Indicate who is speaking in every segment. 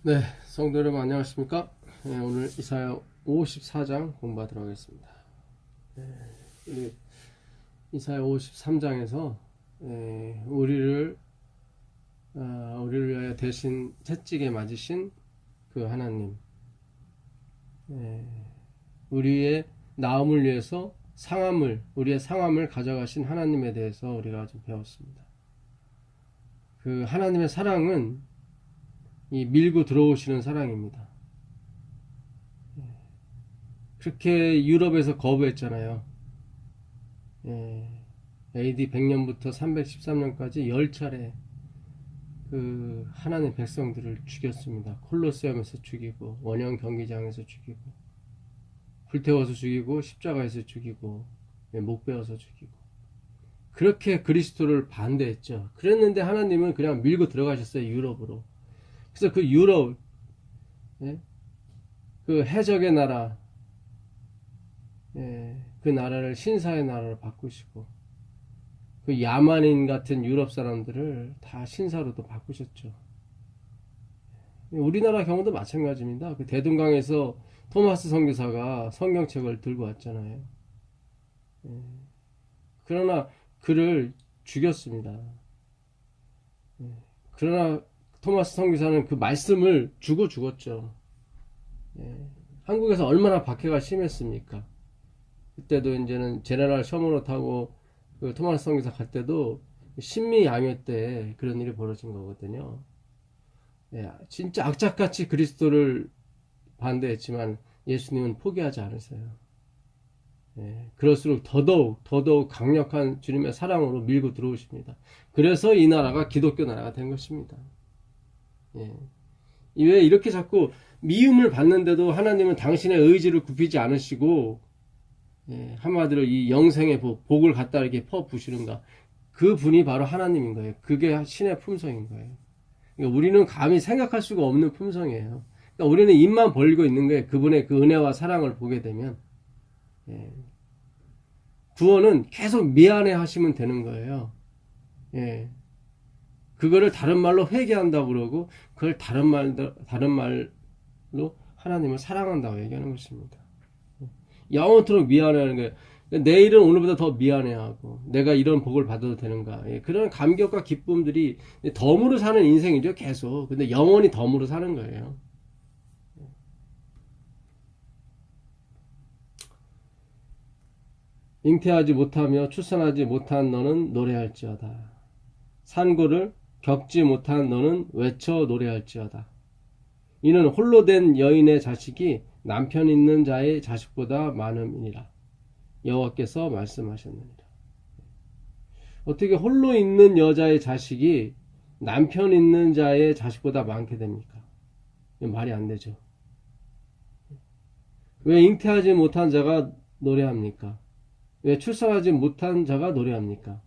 Speaker 1: 네, 성도 여러분 안녕하십니까? 네, 오늘 이사야 54장 공부하도록 하겠습니다. 우리 이사야 53장에서 우리를 위하여 대신 채찍에 맞으신 그 하나님, 우리의 나음을 위해서 우리의 상함을 가져가신 하나님에 대해서 우리가 좀 배웠습니다. 그 하나님의 사랑은 이 밀고 들어오시는 사랑입니다. 그렇게 유럽에서 거부했잖아요. AD 100년부터 313년까지 10차례 그 하나님 백성들을 죽였습니다. 콜로세움에서 죽이고, 원형 경기장에서 죽이고, 불태워서 죽이고, 십자가에서 죽이고, 목 베어서 죽이고. 그렇게 그리스도를 반대했죠. 그랬는데 하나님은 그냥 밀고 들어가셨어요, 유럽으로. 그래서 그 유럽, 그 해적의 나라, 그 나라를 신사의 나라로 바꾸시고, 그 야만인 같은 유럽 사람들을 다 신사로도 바꾸셨죠. 우리나라 경우도 마찬가지입니다. 그 대동강에서 토마스 선교사가 성경책을 들고 왔잖아요. 그러나 그를 죽였습니다. 그러나 토마스 선교사는 그 말씀을 주고 죽었죠. 한국에서 얼마나 박해가 심했습니까? 그때도 이제는 제네럴 셔먼호 타고 그 토마스 선교사 갈 때도 신미 양요 때 그런 일이 벌어진 거거든요. 진짜 악착같이 그리스도를 반대했지만 예수님은 포기하지 않으세요. 그럴수록 더더욱 강력한 주님의 사랑으로 밀고 들어오십니다. 그래서 이 나라가 기독교 나라가 된 것입니다. 왜 이렇게 자꾸 미움을 받는데도 하나님은 당신의 의지를 굽히지 않으시고 한마디로 이 영생의 복을 갖다 이렇게 퍼부시는가? 그 분이 바로 하나님인 거예요. 그게 신의 품성인 거예요. 그러니까 우리는 감히 생각할 수가 없는 품성이에요. 그러니까 우리는 입만 벌리고 있는 거예요. 그분의 그 은혜와 사랑을 보게 되면. 구원은 계속 미안해 하시면 되는 거예요. 그거를 다른 말로 회개한다고 그러고, 그걸 다른 말로 하나님을 사랑한다고 얘기하는 것입니다. 영원토록 미안해하는 거예요. 내일은 오늘보다 더 미안해하고, 내가 이런 복을 받아도 되는가. 그런 감격과 기쁨들이 덤으로 사는 인생이죠, 계속. 근데 영원히 덤으로 사는 거예요. 잉태하지 못하며 출산하지 못한 너는 노래할지어다. 산고를 겪지 못한 너는 외쳐 노래할지어다. 이는 홀로 된 여인의 자식이 남편 있는 자의 자식보다 많음이니라. 여호와께서 말씀하셨느니라. 어떻게 홀로 있는 여자의 자식이 남편 있는 자의 자식보다 많게 됩니까? 말이 안 되죠. 왜 잉태하지 못한 자가 노래합니까? 왜 출산하지 못한 자가 노래합니까?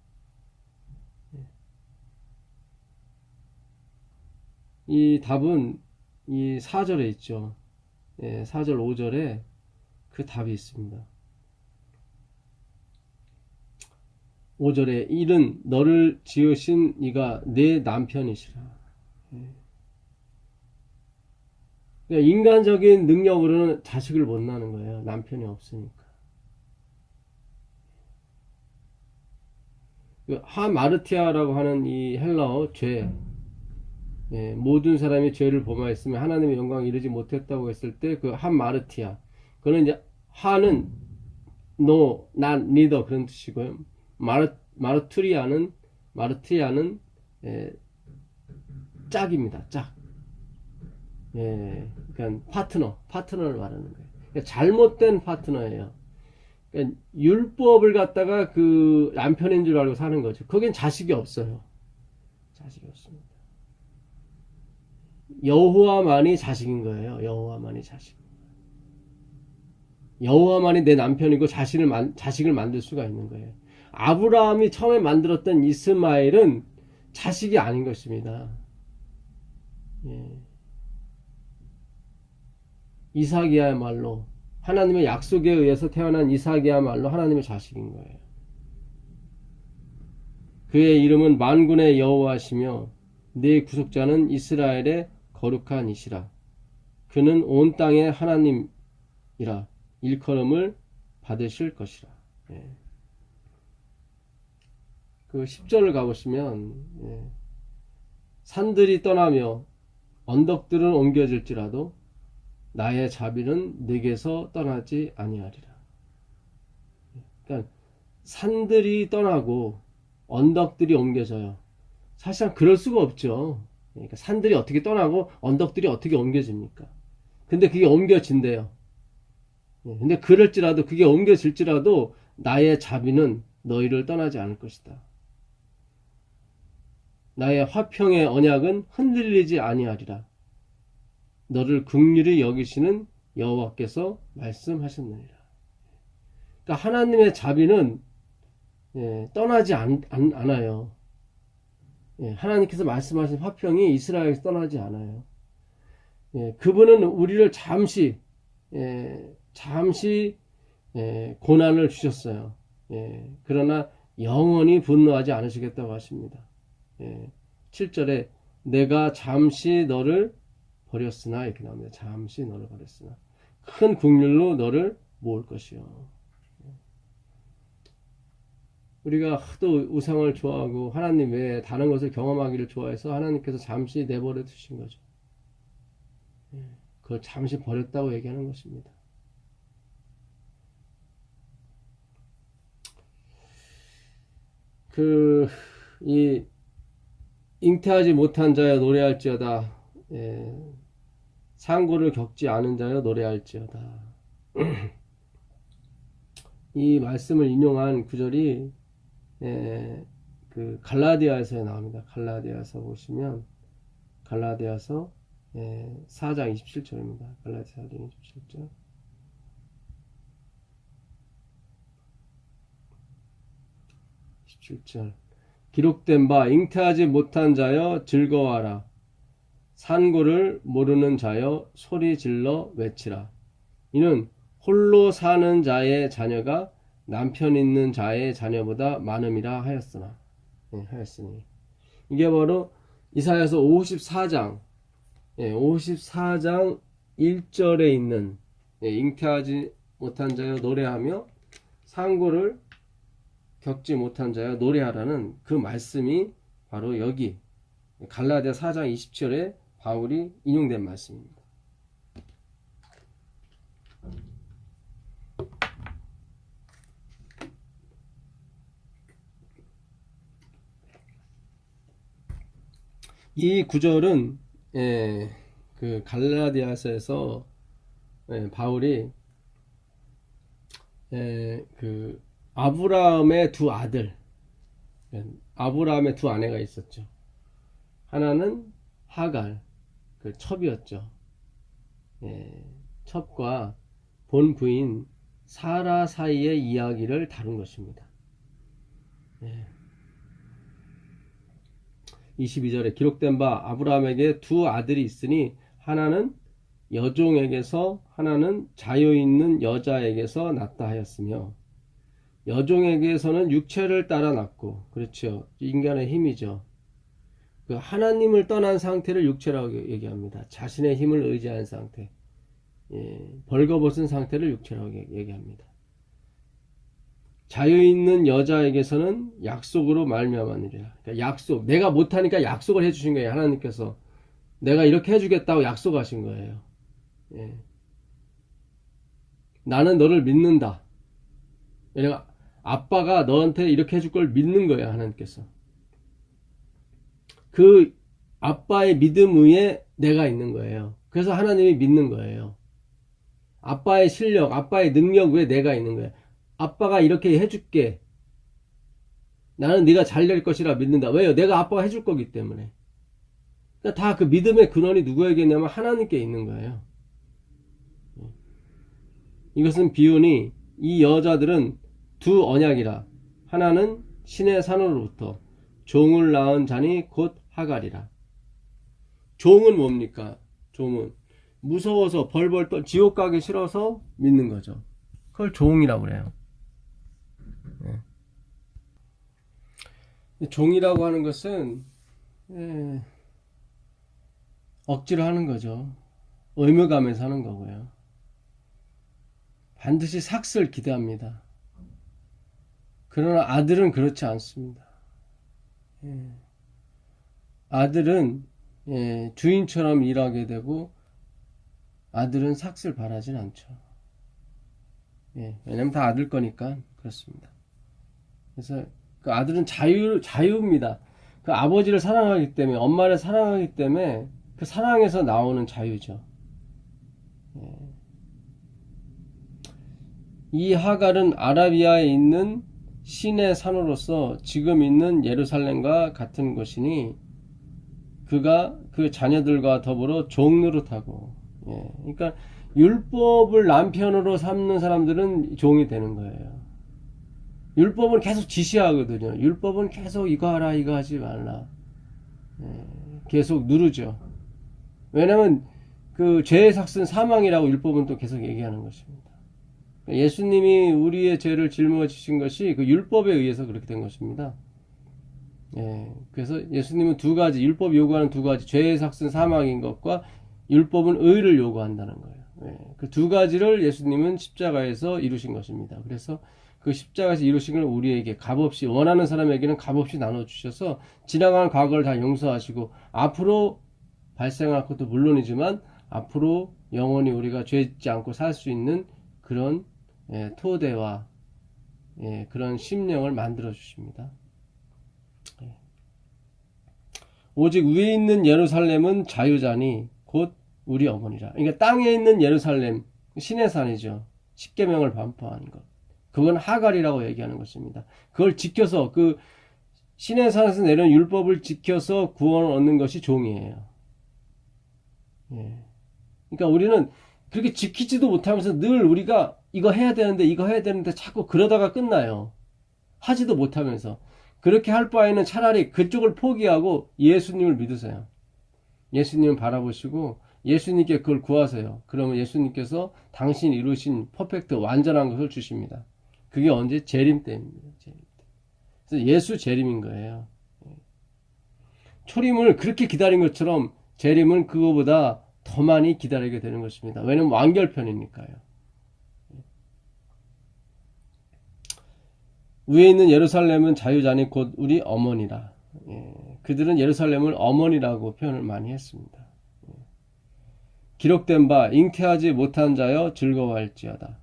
Speaker 1: 이 답은 이 4절에 있죠. 4절 5절에 그 답이 있습니다. 5절에 이는 너를 지으신 이가 내 남편이시라. 그러니까 인간적인 능력으로는 자식을 못 낳는 거예요. 남편이 없으니까. 하마르티아라고 하는 이 헬라어 죄, 모든 사람이 죄를 범하였으면 하나님의 영광을 이루지 못했다고 했을 때 그 하마르티아, 그거는 이제 하는 no, not neither 그런 뜻이고요. 마르투리아는 짝입니다. 짝. 그러니까 파트너를 말하는 거예요. 그러니까 잘못된 파트너예요. 그러니까 율법을 갖다가 그 남편인 줄 알고 사는 거죠. 거긴 자식이 없어요. 자식이 없습니다. 여호와만이 자식인 거예요. 여호와만이 자식. 여호와만이 내 남편이고 자식을 만들 수가 있는 거예요. 아브라함이 처음에 만들었던 이스마엘은 자식이 아닌 것입니다. 이삭이야말로 하나님의 약속에 의해서 태어난 이삭이야말로 하나님의 자식인 거예요. 그의 이름은 만군의 여호와시며 네 구속자는 이스라엘의 거룩한 이시라. 그는 온 땅의 하나님이라 일컬음을 받으실 것이라. 예. 그 10절을 가보시면 예. 산들이 떠나며 언덕들은 옮겨질지라도 나의 자비는 내게서 떠나지 아니하리라. 그러니까 산들이 떠나고 언덕들이 옮겨져요. 사실상 그럴 수가 없죠. 그러니까 산들이 어떻게 떠나고 언덕들이 어떻게 옮겨집니까? 근데 그게 옮겨진대요. 근데 그럴지라도 그게 옮겨질지라도 나의 자비는 너희를 떠나지 않을 것이다. 나의 화평의 언약은 흔들리지 아니하리라. 너를 긍휼히 여기시는 여호와께서 말씀하셨느니라. 그러니까 하나님의 자비는 떠나지 않아요. 하나님께서 말씀하신 화평이 이스라엘에서 떠나지 않아요. 그분은 우리를 잠시 고난을 주셨어요. 그러나 영원히 분노하지 않으시겠다고 하십니다. 7절에 내가 잠시 너를 버렸으나 이렇게 나옵니다. 잠시 너를 버렸으나 큰 긍휼로 너를 모을 것이요. 우리가 하도 우상을 좋아하고 하나님 외에 다른 것을 경험하기를 좋아해서 하나님께서 잠시 내버려 두신 거죠. 그걸 잠시 버렸다고 얘기하는 것입니다. 이 잉태하지 못한 자여 노래할지어다. 상고를 겪지 않은 자여 노래할지어다. 이 말씀을 인용한 구절이 그 갈라디아에서 나옵니다. 갈라디아서 보시면 갈라디아서 4장 27절입니다. 갈라디아 4장 27절. 기록된 바 잉태하지 못한 자여 즐거워하라. 산고를 모르는 자여 소리 질러 외치라. 이는 홀로 사는 자의 자녀가 남편 있는 자의 자녀보다 많음이라 하였으니 이게 바로 이사야서 54장 1절에 있는 잉태하지 못한 자여 노래하며 상고를 겪지 못한 자여 노래하라는 그 말씀이 바로 여기 갈라디아 4장 20절에 바울이 인용된 말씀입니다. 이 구절은 그 갈라디아서에서 바울이 그 아브라함의 두 아들, 아브라함의 두 아내가 있었죠. 하나는 하갈, 그 첩이었죠. 첩과 본 부인 사라 사이의 이야기를 다룬 것입니다. 22절에 기록된 바 아브라함에게 두 아들이 있으니 하나는 여종에게서 하나는 자유있는 여자에게서 났다 하였으며 여종에게서는 육체를 따라 났고 그렇죠. 인간의 힘이죠. 그 하나님을 떠난 상태를 육체라고 얘기합니다. 자신의 힘을 의지한 상태, 벌거벗은 상태를 육체라고 얘기합니다. 자유있는 여자에게서는 약속으로 말미암았느니라. 그러니까 약속, 내가 못하니까 약속을 해주신 거예요. 하나님께서 내가 이렇게 해주겠다고 약속하신 거예요. 나는 너를 믿는다. 내가 아빠가 너한테 이렇게 해줄 걸 믿는 거예요. 하나님께서. 그 아빠의 믿음 위에 내가 있는 거예요. 그래서 하나님이 믿는 거예요. 아빠의 실력, 아빠의 능력 위에 내가 있는 거예요. 아빠가 이렇게 해줄게. 나는 네가 잘 될 것이라 믿는다. 왜요? 내가 아빠가 해줄 거기 때문에. 그러니까 다 그 믿음의 근원이 누구에게 있냐면 하나님께 있는 거예요. 이것은 비유니 이 여자들은 두 언약이라. 하나는 신의 산으로부터 종을 낳은 자니 곧 하갈이라. 종은 뭡니까? 종은 무서워서 벌벌 떨 지옥 가기 싫어서 믿는 거죠. 그걸 종이라고 그래요. 종이라고 하는 것은 억지로 하는 거죠. 의무감에서 하는 거고요. 반드시 삭슬 기대합니다. 그러나 아들은 그렇지 않습니다. 예. 아들은 주인처럼 일하게 되고 아들은 삭슬 바라진 않죠. 왜냐면 다 아들 거니까 그렇습니다. 그래서 그 아들은 자유입니다. 그 아버지를 사랑하기 때문에, 엄마를 사랑하기 때문에 그 사랑에서 나오는 자유죠. 이 하갈은 아라비아에 있는 신의 산으로서 지금 있는 예루살렘과 같은 곳이니 그가 그 자녀들과 더불어 종노릇하고, 그러니까 율법을 남편으로 삼는 사람들은 종이 되는 거예요. 율법은 계속 지시하거든요. 율법은 계속 이거 하라, 이거 하지 말라. 계속 누르죠. 왜냐면 그 죄의 삭은 사망이라고 율법은 또 계속 얘기하는 것입니다. 예수님이 우리의 죄를 짊어지신 것이 그 율법에 의해서 그렇게 된 것입니다. 그래서 예수님은 두 가지, 율법이 요구하는 두 가지, 죄의 삭은 사망인 것과 율법은 의를 요구한다는 거예요. 그 두 가지를 예수님은 십자가에서 이루신 것입니다. 그래서 그 십자가에서 이루신 걸 우리에게 값없이, 원하는 사람에게는 값없이 나눠주셔서 지나간 과거를 다 용서하시고 앞으로 발생할 것도 물론이지만 앞으로 영원히 우리가 죄 짓지 않고 살 수 있는 그런 토대와 그런 심령을 만들어 주십니다. 오직 위에 있는 예루살렘은 자유자니 곧 우리 어머니라. 그러니까 땅에 있는 예루살렘, 신의 산이죠. 십계명을 반포하는 것. 그건 하갈이라고 얘기하는 것입니다. 그걸 지켜서 그 신의 산에서 내려온 율법을 지켜서 구원을 얻는 것이 종이에요. 그러니까 우리는 그렇게 지키지도 못하면서 늘 우리가 이거 해야 되는데 자꾸 그러다가 끝나요. 하지도 못하면서. 그렇게 할 바에는 차라리 그쪽을 포기하고 예수님을 믿으세요. 예수님을 바라보시고 예수님께 그걸 구하세요. 그러면 예수님께서 당신이 이루신 퍼펙트 완전한 것을 주십니다. 그게 언제? 재림 때입니다. 재림 때. 그래서 예수 재림인 거예요. 초림을 그렇게 기다린 것처럼 재림은 그거보다 더 많이 기다리게 되는 것입니다. 왜냐면 완결편이니까요. 위에 있는 예루살렘은 자유자니 곧 우리 어머니라. 그들은 예루살렘을 어머니라고 표현을 많이 했습니다. 기록된 바 잉태하지 못한 자여 즐거워할지어다.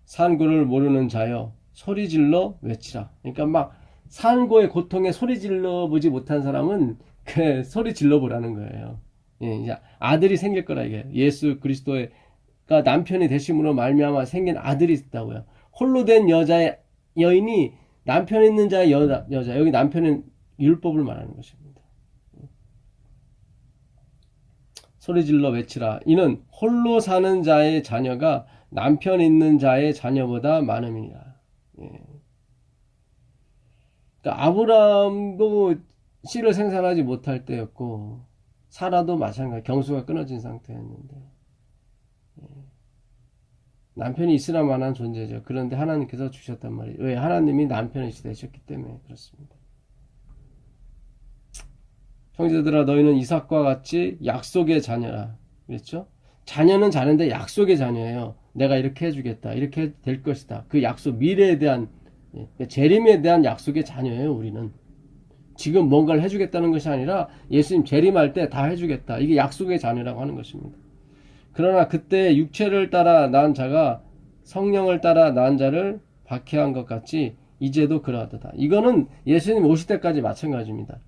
Speaker 1: 산고를 모르는 자여 소리질러 외치라. 그러니까 막 산고의 고통에 소리질러 보지 못한 사람은 그 소리질러 보라는 거예요. 이제 아들이 생길 거라 이게. 예수 그리스도가 남편이 되심으로 말미암아 생긴 아들이 있다고요. 홀로 된 여인이 남편 있는 자의 여자. 여기 남편은 율법을 말하는 것입니다. 소리질러 외치라. 이는 홀로 사는 자의 자녀가 남편 있는 자의 자녀보다 많음이니라. 그러니까 아브라함도 씨를 생산하지 못할 때였고 사라도 마찬가지, 경수가 끊어진 상태였는데 남편이 있으나 마나한 존재죠. 그런데 하나님께서 주셨단 말이에요. 왜? 하나님이 남편이 되셨기 때문에 그렇습니다. 형제들아 너희는 이삭과 같이 약속의 자녀라. 그랬죠? 자녀는 자녀인데 약속의 자녀예요. 내가 이렇게 해주겠다. 이렇게 될 것이다. 그 약속, 미래에 대한, 재림에 대한 약속의 자녀예요. 우리는. 지금 뭔가를 해주겠다는 것이 아니라 예수님 재림할 때 다 해주겠다. 이게 약속의 자녀라고 하는 것입니다. 그러나 그때 육체를 따라 낳은 자가 성령을 따라 낳은 자를 박해한 것 같이 이제도 그러하도다. 이거는 예수님 오실 때까지 마찬가지입니다.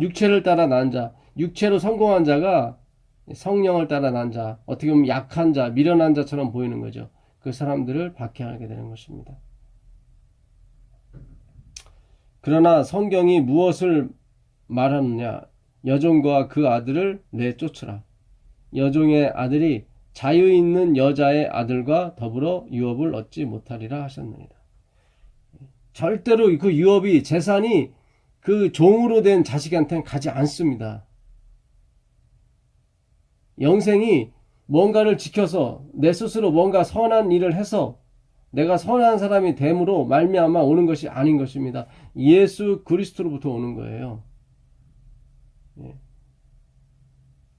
Speaker 1: 육체를 따라 낳은 자, 육체로 성공한 자가 성령을 따라 낳은 자, 어떻게 보면 약한 자, 미련한 자처럼 보이는 거죠. 그 사람들을 박해하게 되는 것입니다. 그러나 성경이 무엇을 말하느냐? 여종과 그 아들을 내쫓으라. 여종의 아들이 자유 있는 여자의 아들과 더불어 유업을 얻지 못하리라 하셨느니라. 절대로 그 유업이, 재산이 그 종으로 된 자식한테는 가지 않습니다. 영생이 뭔가를 지켜서 내 스스로 뭔가 선한 일을 해서 내가 선한 사람이 됨으로 말미암아 오는 것이 아닌 것입니다. 예수 그리스도로부터 오는 거예요.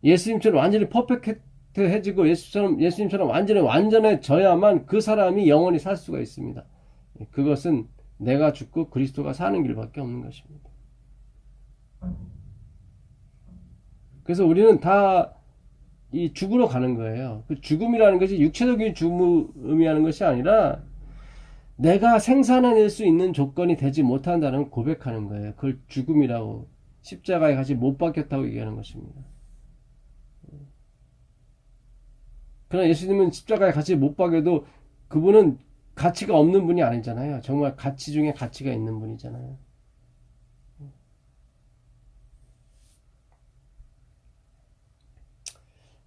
Speaker 1: 예수님처럼 완전히 퍼펙트해지고 예수님처럼 완전히 완전해져야만 그 사람이 영원히 살 수가 있습니다. 그것은 내가 죽고 그리스도가 사는 길밖에 없는 것입니다. 그래서 우리는 다 이 죽으러 가는 거예요. 그 죽음이라는 것이 육체적인 죽음을 의미하는 것이 아니라 내가 생산해낼 수 있는 조건이 되지 못한다는 걸 고백하는 거예요. 그걸 죽음이라고, 십자가에 같이 못 박혔다고 얘기하는 것입니다. 그러나 예수님은 십자가에 같이 못 박여도 그분은 가치가 없는 분이 아니잖아요. 정말 가치 중에 가치가 있는 분이잖아요.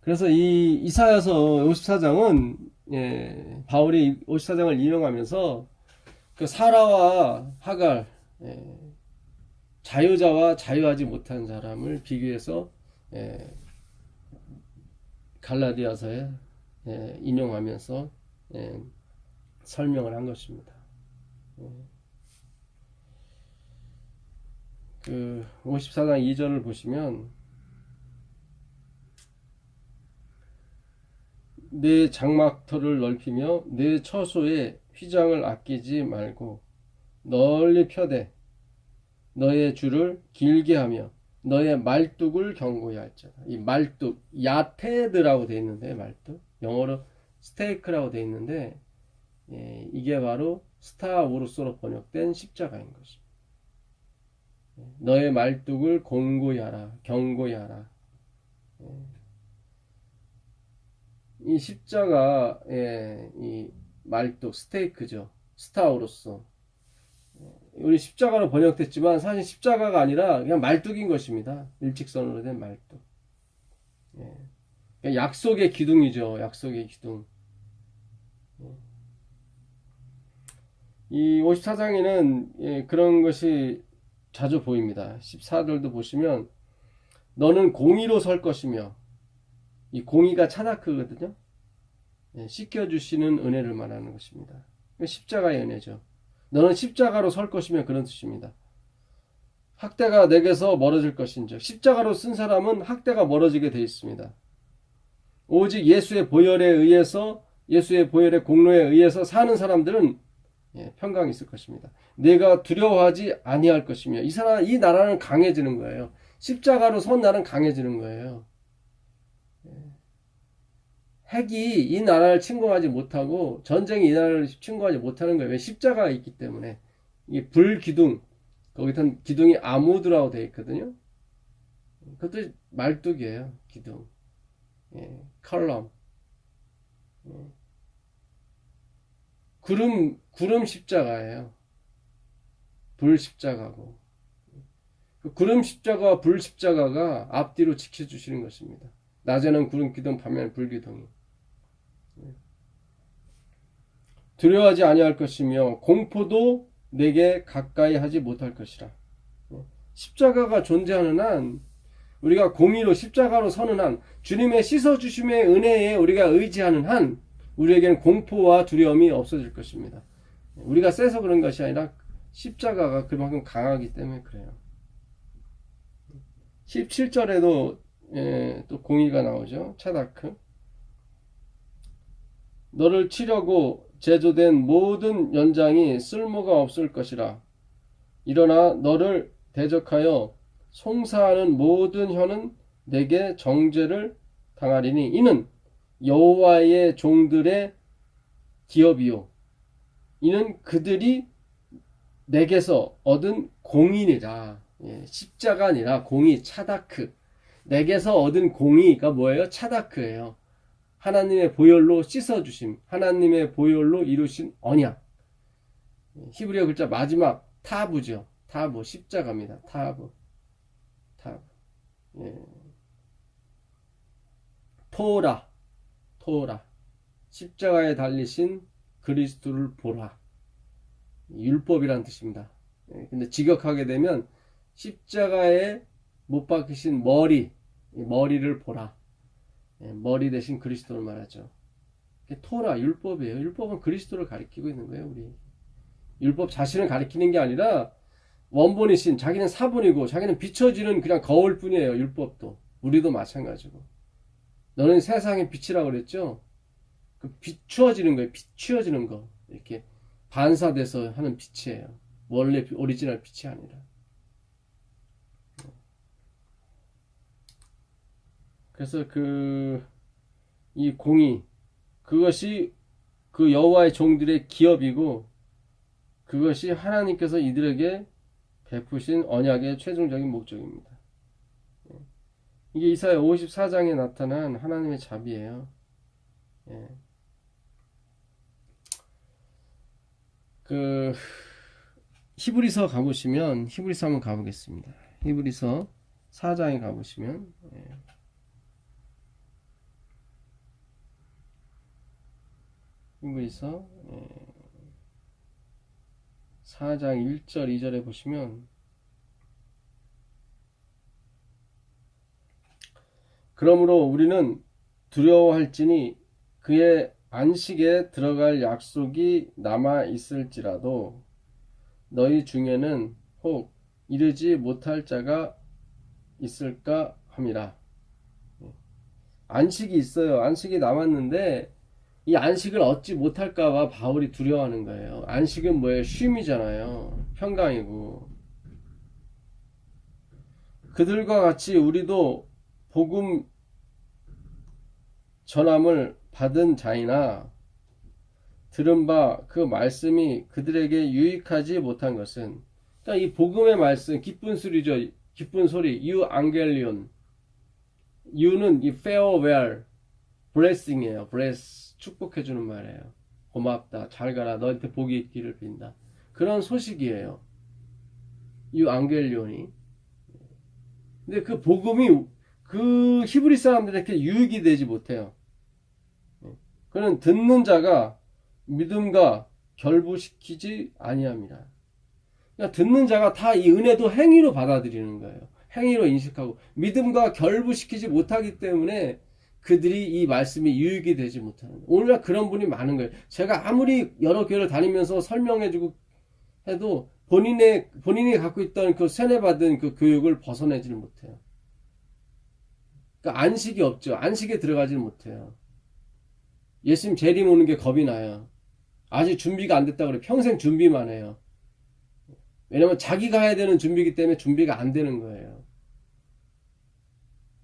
Speaker 1: 그래서 이 이사야서 54장은 바울이 54장을 인용하면서 그 사라와 하갈, 자유자와 자유하지 못한 사람을 비교해서 갈라디아서에 인용하면서 설명을 한 것입니다. 그 54장 2절을 보시면 내 장막터를 넓히며 내 처소에 휘장을 아끼지 말고 널리 펴되 너의 줄을 길게 하며 너의 말뚝을 견고히 할지어다. 이 말뚝, 야테드라고 되어 있는데, 말뚝 영어로 스테이크라고 되어 있는데, 이게 바로 스타우루스로 번역된 십자가인 것입니다. 너의 말뚝을 공고히 하라, 견고히 하라. 이 십자가, 이 말뚝, 스테이크죠. 스타우루스. 우리 십자가로 번역됐지만 사실 십자가가 아니라 그냥 말뚝인 것입니다. 일직선으로 된 말뚝. 약속의 기둥이죠. 약속의 기둥. 이 54장에는 그런 것이 자주 보입니다. 14절도 보시면 너는 공의로 설 것이며, 이 공의가 차다크거든요. 씻겨주시는 은혜를 말하는 것입니다. 십자가의 은혜죠. 너는 십자가로 설 것이며, 그런 뜻입니다. 학대가 내게서 멀어질 것인즉, 십자가로 쓴 사람은 학대가 멀어지게 되어 있습니다. 오직 예수의 보혈에 의해서, 예수의 보혈의 공로에 의해서 사는 사람들은 평강이 있을 것입니다. 내가 두려워하지 아니할 것이며, 이 나라는 강해지는 거예요. 십자가로 선 나라는 강해지는 거예요. 핵이 이 나라를 침공하지 못하고 전쟁이 이 나라를 침공하지 못하는 거예요. 왜? 십자가가 있기 때문에. 이게 불기둥, 거기선 기둥이 아무드라고 되어 있거든요. 그것도 말뚝이에요. 기둥, 컬럼, 구름 십자가예요. 불 십자가고, 그 구름 십자가와 불 십자가가 앞뒤로 지켜주시는 것입니다. 낮에는 구름 기둥, 밤에는 불 기둥이. 두려워하지 아니할 것이며 공포도 내게 가까이 하지 못할 것이라. 십자가가 존재하는 한, 우리가 공의로 십자가로 서는 한, 주님의 씻어주심의 은혜에 우리가 의지하는 한, 우리에게는 공포와 두려움이 없어질 것입니다. 우리가 세서 그런 것이 아니라 십자가가 그만큼 강하기 때문에 그래요. 17절에도 또 공의가 나오죠. 차다크. 너를 치려고 제조된 모든 연장이 쓸모가 없을 것이라. 일어나 너를 대적하여 송사하는 모든 혀는 내게 정죄를 당하리니 이는 여호와의 종들의 기업이요 이는 그들이 내게서 얻은 공의니라. 십자가 아니라 공의, 차다크. 내게서 얻은 공의가 뭐예요? 차다크예요. 하나님의 보혈로 씻어주심, 하나님의 보혈로 이루신 언약. 히브리어 글자 마지막 타부죠. 타부, 십자가입니다. 타부. 토라. 십자가에 달리신 그리스도를 보라. 율법이라는 뜻입니다. 근데 직역하게 되면 십자가에 못 박히신 머리를 보라. 머리 대신 그리스도를 말하죠. 토라, 율법이에요. 율법은 그리스도를 가리키고 있는 거예요. 우리 율법 자신을 가리키는 게 아니라 원본이신, 자기는 사본이고 자기는 비춰지는 그냥 거울뿐이에요. 율법도 우리도 마찬가지고. 너는 세상의 빛이라고 그랬죠? 그 비추어지는 거예요. 비추어지는 거. 이렇게 반사돼서 하는 빛이에요. 원래 오리지널 빛이 아니라. 그래서 이 공의, 그것이 그 여호와의 종들의 기업이고, 그것이 하나님께서 이들에게 베푸신 언약의 최종적인 목적입니다. 이게 이사야 54장에 나타난 하나님의 자비예요. 예. 히브리서 가보시면, 히브리서 한번 가보겠습니다. 히브리서 4장에 가보시면, 히브리서 4장 1절 2절에 보시면, 그러므로 우리는 두려워할지니 그의 안식에 들어갈 약속이 남아 있을지라도 너희 중에는 혹 이르지 못할 자가 있을까 함이라. 안식이 있어요. 안식이 남았는데 이 안식을 얻지 못할까봐 바울이 두려워하는 거예요. 안식은 뭐예요? 쉼이잖아요. 평강이고. 그들과 같이 우리도 복음 전함을 받은 자이나 들은 바 그 말씀이 그들에게 유익하지 못한 것은, 그러니까 이 복음의 말씀, 기쁜 소리죠. 기쁜 소리, 유앙겔리온. 유는 이 farewell, blessing이에요. bless, 축복해주는 말이에요. 고맙다, 잘 가라, 너한테 복이 있기를 빈다. 그런 소식이에요. 유앙겔리온이. 근데 그 복음이 그 히브리 사람들에게 유익이 되지 못해요. 그는 듣는 자가 믿음과 결부시키지 아니함이라. 그러니까 듣는 자가 다 이 은혜도 행위로 받아들이는 거예요. 행위로 인식하고 믿음과 결부시키지 못하기 때문에 그들이 이 말씀이 유익이 되지 못하는 거예요. 오늘날 그런 분이 많은 거예요. 제가 아무리 여러 교회를 다니면서 설명해주고 해도 본인이 갖고 있던 그 세뇌받은 그 교육을 벗어내지를 못해요. 그러니까 안식이 없죠. 안식에 들어가지는 못해요. 예수님 재림 오는 게 겁이 나요. 아직 준비가 안 됐다고 그래. 평생 준비만 해요. 왜냐면 자기가 해야 되는 준비이기 때문에 준비가 안 되는 거예요.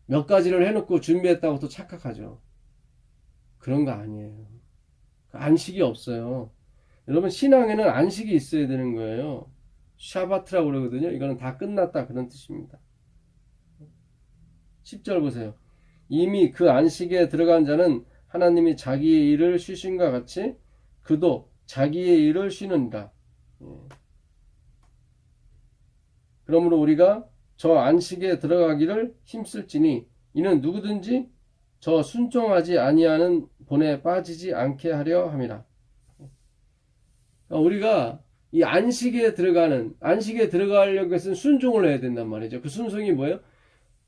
Speaker 1: 몇 가지를 해놓고 준비했다고 또 착각하죠. 그런 거 아니에요. 안식이 없어요. 여러분, 신앙에는 안식이 있어야 되는 거예요. 샤바트라고 그러거든요. 이거는 다 끝났다, 그런 뜻입니다. 10절 보세요. 이미 그 안식에 들어간 자는 하나님이 자기의 일을 쉬신과 같이 그도 자기의 일을 쉬는가. 그러므로 우리가 저 안식에 들어가기를 힘쓸지니 이는 누구든지 저 순종하지 아니하는 본에 빠지지 않게 하려 함이라. 우리가 이 안식에 들어가려고 해서는 순종을 해야 된단 말이죠. 그 순종이 뭐예요?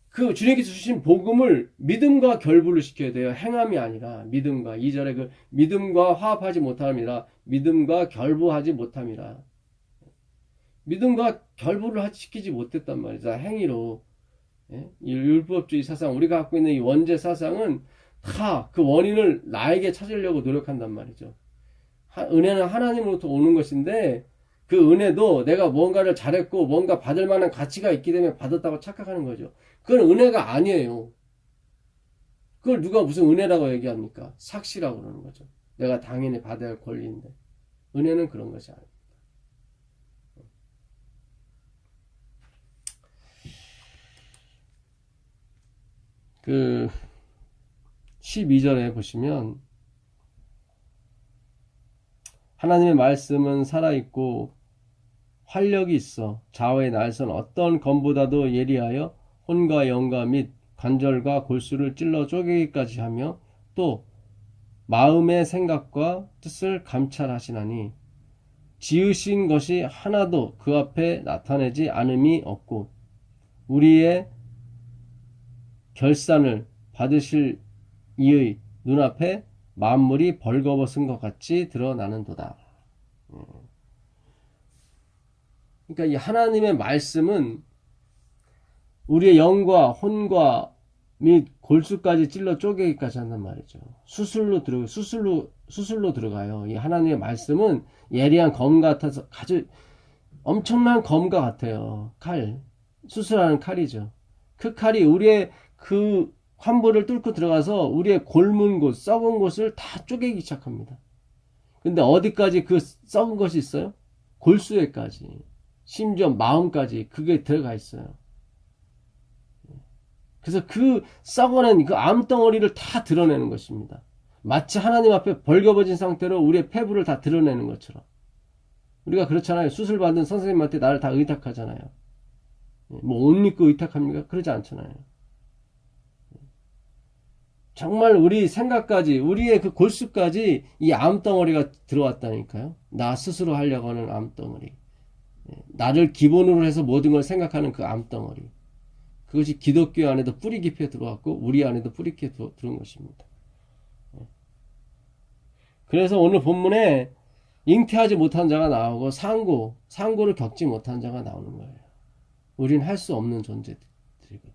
Speaker 1: 그 주님께서 주신 복음을 믿음과 결부를 시켜야 돼요. 행함이 아니라 믿음과. 2절에 그 믿음과 화합하지 못함이라 믿음과 결부하지 못함이라. 믿음과 결부를 시키지 못했단 말이죠. 행위로. 이 율법주의 사상, 우리가 갖고 있는 이 원죄 사상은 다 그 원인을 나에게 찾으려고 노력한단 말이죠. 은혜는 하나님으로부터 오는 것인데 그 은혜도 내가 뭔가를 잘했고 뭔가 받을 만한 가치가 있기 때문에 받았다고 착각하는 거죠. 그건 은혜가 아니에요. 그걸 누가 무슨 은혜라고 얘기합니까? 삭시라고 그러는 거죠. 내가 당연히 받아야 할 권리인데. 은혜는 그런 것이 아닙니다. 그 12절에 보시면 하나님의 말씀은 살아있고 활력이 있어 좌우의 날선 어떤 검보다도 예리하여 혼과 영과 및 관절과 골수를 찔러 쪼개기까지 하며 또 마음의 생각과 뜻을 감찰하시나니 지으신 것이 하나도 그 앞에 나타내지 않음이 없고 우리의 결산을 받으실 이의 눈앞에 만물이 벌거벗은 것 같이 드러나는도다. 그러니까 이 하나님의 말씀은 우리의 영과 혼과 및 골수까지 찔러 쪼개기까지 한단 말이죠. 수술로 들어가요. 이 하나님의 말씀은 예리한 검 같아서 아주 엄청난 검과 같아요. 칼. 수술하는 칼이죠. 그 칼이 우리의 그 환부를 뚫고 들어가서 우리의 골문 곳, 썩은 곳을 다 쪼개기 시작합니다. 근데 어디까지 그 썩은 것이 있어요? 골수에까지. 심지어 마음까지 그게 들어가 있어요. 그래서 그 썩어낸 그 암덩어리를 다 드러내는 것입니다. 마치 하나님 앞에 벌거벗은 상태로 우리의 폐부를 다 드러내는 것처럼. 우리가 그렇잖아요. 수술받은 선생님한테 나를 다 의탁하잖아요. 뭐 옷 입고 의탁합니까? 그러지 않잖아요. 정말 우리 생각까지, 우리의 그 골수까지 이 암덩어리가 들어왔다니까요. 나 스스로 하려고 하는 암덩어리. 나를 기본으로 해서 모든 걸 생각하는 그 암덩어리. 그것이 기독교 안에도 뿌리 깊이 들어왔고 우리 안에도 뿌리 깊이 들어온 것입니다. 그래서 오늘 본문에 잉태하지 못한 자가 나오고 상고를 겪지 못한 자가 나오는 거예요. 우리는 할 수 없는 존재들이거든요.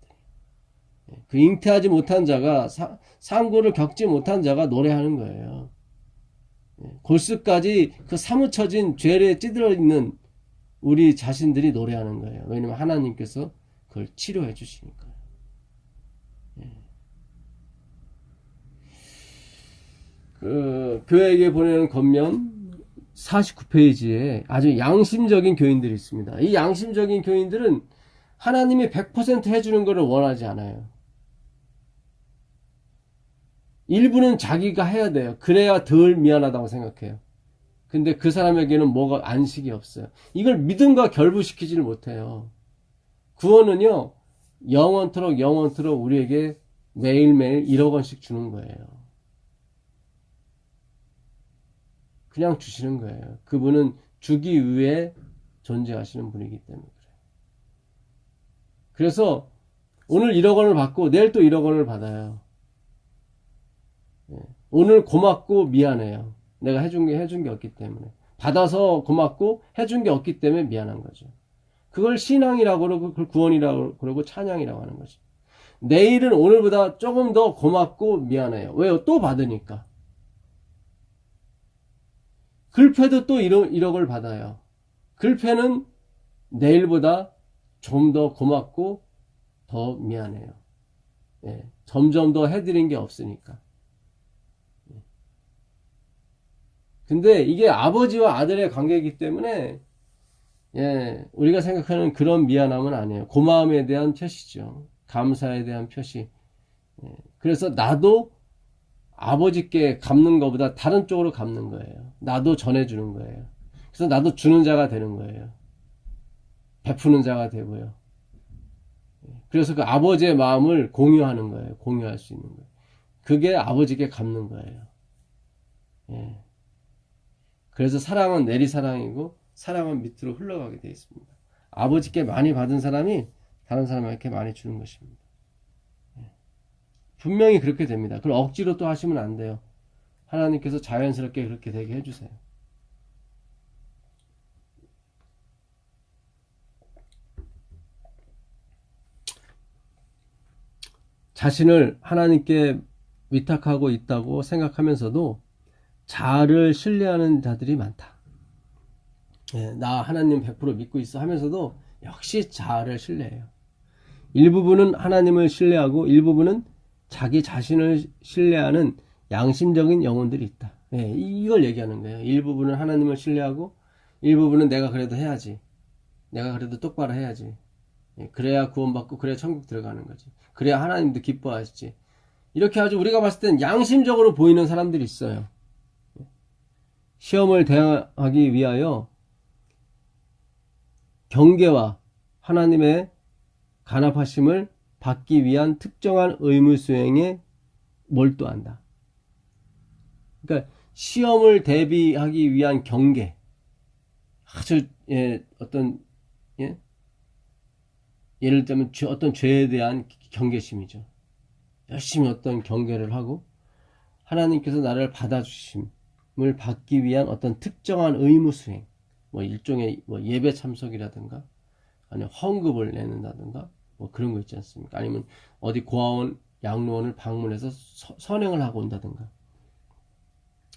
Speaker 1: 그 잉태하지 못한 자가 상고를 겪지 못한 자가 노래하는 거예요. 골수까지 그 사무쳐진 죄에 찌들어 있는 우리 자신들이 노래하는 거예요. 왜냐면 하나님께서 그걸 치료해 주시니까요. 그 교회에게 보내는 겉면 49페이지에 아주 양심적인 교인들이 있습니다. 이 양심적인 교인들은 하나님이 100% 해주는 것을 원하지 않아요. 일부는 자기가 해야 돼요. 그래야 덜 미안하다고 생각해요. 근데 그 사람에게는 뭐가 안식이 없어요. 이걸 믿음과 결부시키지를 못해요. 구원은요, 영원토록 우리에게 매일매일 1억 원씩 주는 거예요. 그냥 주시는 거예요. 그분은 주기 위해 존재하시는 분이기 때문에 그래요. 그래서 오늘 1억 원을 받고 내일 또 1억 원을 받아요. 오늘 고맙고 미안해요. 내가 해준 게 없기 때문에. 받아서 고맙고 해준 게 없기 때문에 미안한 거죠. 그걸 신앙이라고 그러고 그걸 구원이라고 그러고 찬양이라고 하는 거죠. 내일은 오늘보다 조금 더 고맙고 미안해요. 왜요? 또 받으니까. 글패도 또 1억을 받아요. 글패는 내일보다 좀 더 고맙고 더 미안해요. 점점 더 해드린 게 없으니까. 근데 이게 아버지와 아들의 관계이기 때문에 우리가 생각하는 그런 미안함은 아니에요. 고마움에 대한 표시죠. 감사에 대한 표시. 그래서 나도 아버지께 갚는 것보다 다른 쪽으로 갚는 거예요. 나도 전해주는 거예요. 그래서 나도 주는 자가 되는 거예요. 베푸는 자가 되고요. 그래서 그 아버지의 마음을 공유하는 거예요. 공유할 수 있는 거예요. 그게 아버지께 갚는 거예요. 그래서 사랑은 내리사랑이고 사랑은 밑으로 흘러가게 되어 있습니다. 아버지께 많이 받은 사람이 다른 사람에게 많이 주는 것입니다. 분명히 그렇게 됩니다. 그걸 억지로 또 하시면 안 돼요. 하나님께서 자연스럽게 그렇게 되게 해주세요. 자신을 하나님께 위탁하고 있다고 생각하면서도 자아를 신뢰하는 자들이 많다. 나 하나님 100% 믿고 있어 하면서도 역시 자아를 신뢰해요. 일부분은 하나님을 신뢰하고 일부분은 자기 자신을 신뢰하는 양심적인 영혼들이 있다. 이걸 얘기하는 거예요. 일부분은 하나님을 신뢰하고 일부분은 내가 그래도 해야지. 내가 그래도 똑바로 해야지. 그래야 구원받고 그래야 천국 들어가는 거지. 그래야 하나님도 기뻐하시지. 이렇게 아주 우리가 봤을 땐 양심적으로 보이는 사람들이 있어요. 시험을 대항하기 위하여 경계와 하나님의 간합하심을 받기 위한 특정한 의무 수행에 몰두한다. 그러니까 시험을 대비하기 위한 경계, 아주 예를 들면 어떤 죄에 대한 경계심이죠. 열심히 어떤 경계를 하고 하나님께서 나를 받아주심을 받기 위한 어떤 특정한 의무 수행, 일종의 예배 참석이라든가 아니면 헌금을 내는다든가 그런 거 있지 않습니까? 아니면 어디 고아원 양로원을 방문해서 선행을 하고 온다든가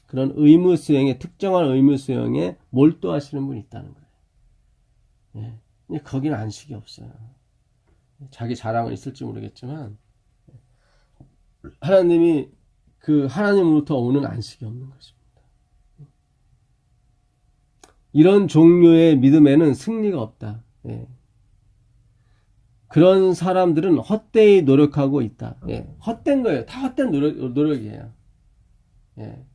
Speaker 1: 그런 의무 수행에 특정한 의무 수행에 몰두하시는 분이 있다는 거예요. 예. 근데 거기는 안식이 없어요. 자기 자랑은 있을지 모르겠지만 하나님이 그 하나님으로부터 오는 안식이 없는 것입니다. 이런 종류의 믿음에는 승리가 없다. 예. 그런 사람들은 헛되이 노력하고 있다. 예. 헛된 거예요. 다 헛된 노력이에요. 예.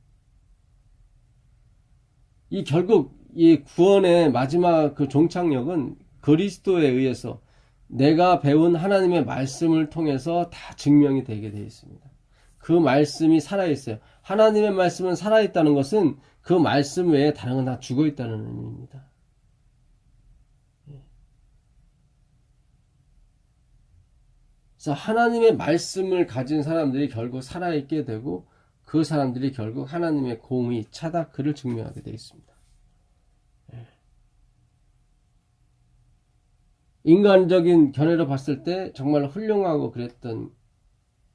Speaker 1: 이 결국 이 구원의 마지막 그 종착역은 그리스도에 의해서 내가 배운 하나님의 말씀을 통해서 다 증명이 되게 되어 있습니다. 그 말씀이 살아있어요. 하나님의 말씀은 살아있다는 것은 그 말씀 외에 다른 건 다 죽어있다는 의미입니다. 그래서 하나님의 말씀을 가진 사람들이 결국 살아있게 되고 그 사람들이 결국 하나님의 공의, 차다, 그를 증명하게 되어 있습니다. 인간적인 견해로 봤을 때 정말 훌륭하고 그랬던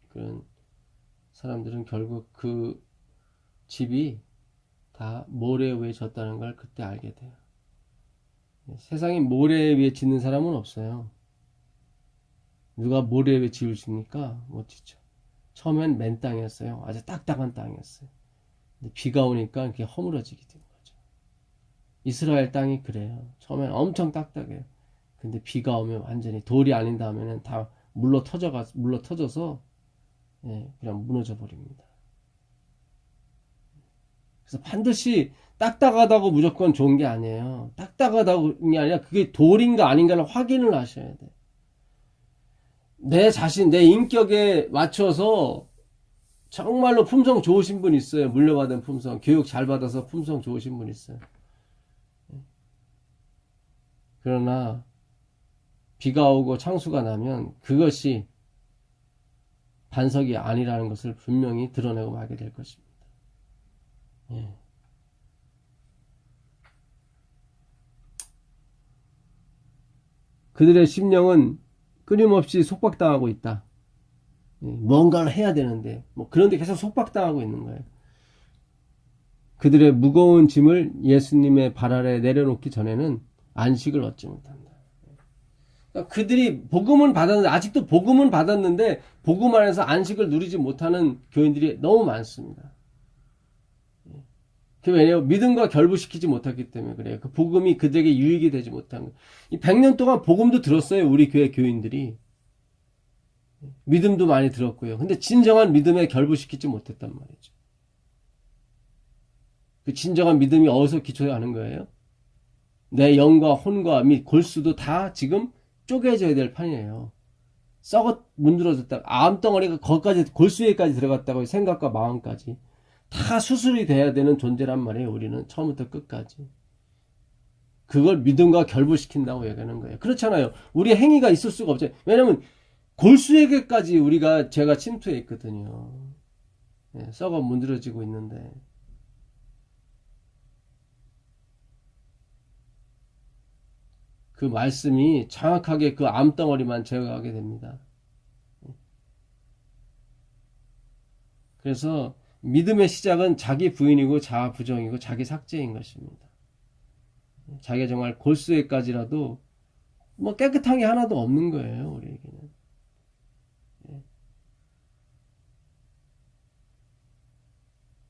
Speaker 1: 그런 사람들은 결국 그 집이 다 모래 위에 졌다는 걸 그때 알게 돼요. 세상에 모래 위에 짓는 사람은 없어요. 누가 모래 위에 지으십니까? 못 짓죠. 처음엔 맨 땅이었어요. 아주 딱딱한 땅이었어요. 근데 비가 오니까 이렇게 허물어지게 된 거죠. 이스라엘 땅이 그래요. 처음엔 엄청 딱딱해요. 근데 비가 오면 완전히 돌이 아닌 다음에는 다 물러 터져서 그냥 무너져 버립니다. 그래서 반드시 딱딱하다고 무조건 좋은 게 아니에요. 딱딱하다고 게 아니라 그게 돌인가 아닌가를 확인을 하셔야 돼. 내 자신, 내 인격에 맞춰서 정말로 품성 좋으신 분 있어요. 물려받은 품성, 교육 잘 받아서 품성 좋으신 분 있어요. 그러나 비가 오고 창수가 나면 그것이 반석이 아니라는 것을 분명히 드러내고 말게 될 것입니다. 예. 그들의 심령은 끊임없이 속박당하고 있다. 뭔가를 해야 되는데 그런데 계속 속박당하고 있는 거예요. 그들의 무거운 짐을 예수님의 발 아래 내려놓기 전에는 안식을 얻지 못한다. 그러니까 그들이 복음은 받았는데 아직도 복음은 받았는데 복음 안에서 안식을 누리지 못하는 교인들이 너무 많습니다. 왜냐하면 믿음과 결부시키지 못했기 때문에 그래요. 그 복음이 그들에게 유익이 되지 못한 거예요. 이 100년 동안 복음도 들었어요. 우리 교회 교인들이. 믿음도 많이 들었고요. 근데 진정한 믿음에 결부시키지 못했단 말이죠. 그 진정한 믿음이 어디서 기초하는 거예요? 내 영과 혼과 및 골수도 다 지금 쪼개져야 될 판이에요. 썩어 문드러졌다. 암덩어리가 거기까지 골수에까지 들어갔다고 생각과 마음까지. 다 수술이 돼야 되는 존재란 말이에요. 우리는 처음부터 끝까지. 그걸 믿음과 결부시킨다고 얘기하는 거예요. 그렇잖아요. 우리 행위가 있을 수가 없죠. 왜냐하면 골수에게까지 제가 침투해 있거든요. 썩어 문드러지고 있는데. 그 말씀이 정확하게 그 암덩어리만 제거하게 됩니다. 그래서 믿음의 시작은 자기 부인이고 자아 부정이고 자기 삭제인 것입니다. 자기가 정말 골수에까지라도 깨끗한 게 하나도 없는 거예요. 우리에게는.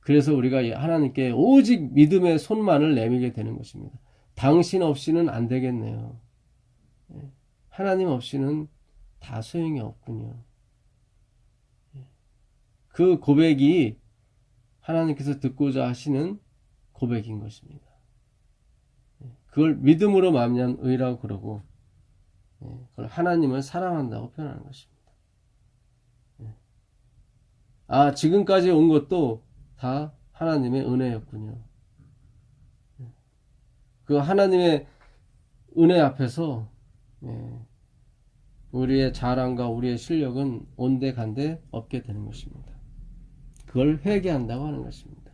Speaker 1: 그래서 우리가 하나님께 오직 믿음의 손만을 내밀게 되는 것입니다. 당신 없이는 안 되겠네요. 하나님 없이는 다 소용이 없군요. 그 고백이 하나님께서 듣고자 하시는 고백인 것입니다. 그걸 믿음으로 말미암은 의라고 그러고 그걸 하나님을 사랑한다고 표현하는 것입니다. 지금까지 온 것도 다 하나님의 은혜였군요. 그 하나님의 은혜 앞에서 우리의 자랑과 우리의 실력은 온데간데 없게 되는 것입니다. 그걸 회개한다고 하는 것입니다.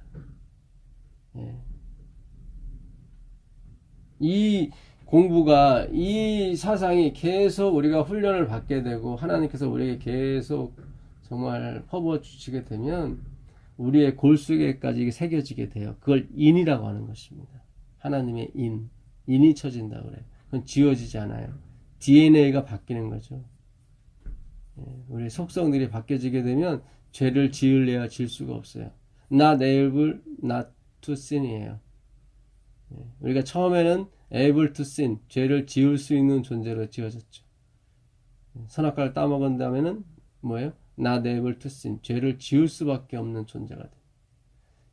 Speaker 1: 이 공부가, 이 사상이 계속 우리가 훈련을 받게 되고 하나님께서 우리에게 계속 정말 퍼부어 주시게 되면 우리의 골수에까지 이게 새겨지게 돼요. 그걸 인이라고 하는 것입니다. 하나님의 인이 쳐진다 그래요. 그건 지워지지 않아요. DNA가 바뀌는 거죠. 우리 속성들이 바뀌어지게 되면 죄를 지을래야 지을 수가 없어요. Not able, not to sin이에요. 우리가 처음에는 able to sin, 죄를 지을 수 있는 존재로 지어졌죠. 선악과를 따먹은 다음에는 뭐예요? Not able to sin, 죄를 지을 수밖에 없는 존재가 돼요.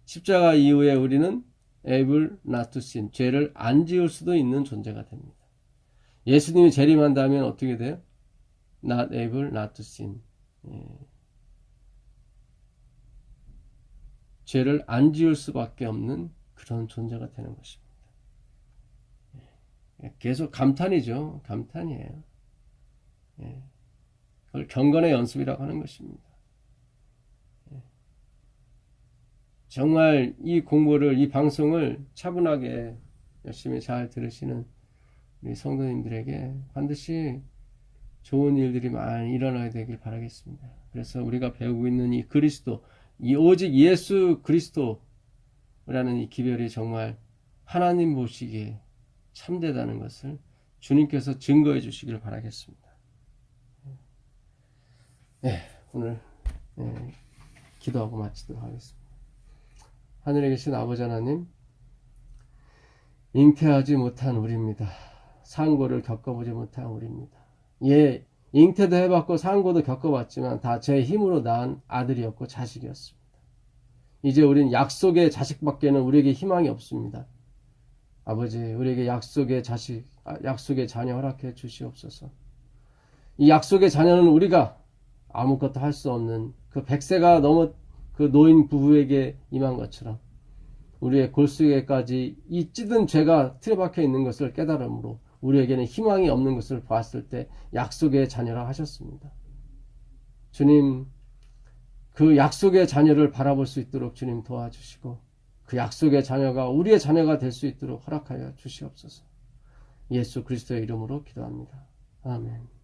Speaker 1: 십자가 이후에 우리는 able not to sin, 죄를 안 지을 수도 있는 존재가 됩니다. 예수님이 재림한다면 어떻게 돼요? Not able not to sin. 죄를 안 지을 수밖에 없는 그런 존재가 되는 것입니다. 계속 감탄이죠. 감탄이에요. 그걸 경건의 연습이라고 하는 것입니다. 정말 이 공부를, 이 방송을 차분하게 열심히 잘 들으시는 우리 성도님들에게 반드시 좋은 일들이 많이 일어나야 되길 바라겠습니다. 그래서 우리가 배우고 있는 이 그리스도, 이 오직 예수 그리스도라는 이 기별이 정말 하나님 보시기에 참되다는 것을 주님께서 증거해 주시길 바라겠습니다. 오늘 기도하고 마치도록 하겠습니다. 하늘에 계신 아버지 하나님, 잉태하지 못한 우리입니다. 상고를 겪어보지 못한 우리입니다. 잉태도 해봤고 상고도 겪어봤지만 다 제 힘으로 낳은 아들이었고 자식이었습니다. 이제 우린 약속의 자식밖에는 우리에게 희망이 없습니다. 아버지, 우리에게 약속의 자녀 허락해 주시옵소서. 이 약속의 자녀는 우리가 아무것도 할 수 없는 그 100세가 넘은 그 노인 부부에게 임한 것처럼 우리의 골수에까지 이 찌든 죄가 틀어박혀 있는 것을 깨달음으로 우리에게는 희망이 없는 것을 보았을 때 약속의 자녀라 하셨습니다. 주님, 그 약속의 자녀를 바라볼 수 있도록 주님 도와주시고 그 약속의 자녀가 우리의 자녀가 될 수 있도록 허락하여 주시옵소서. 예수 그리스도의 이름으로 기도합니다. 아멘.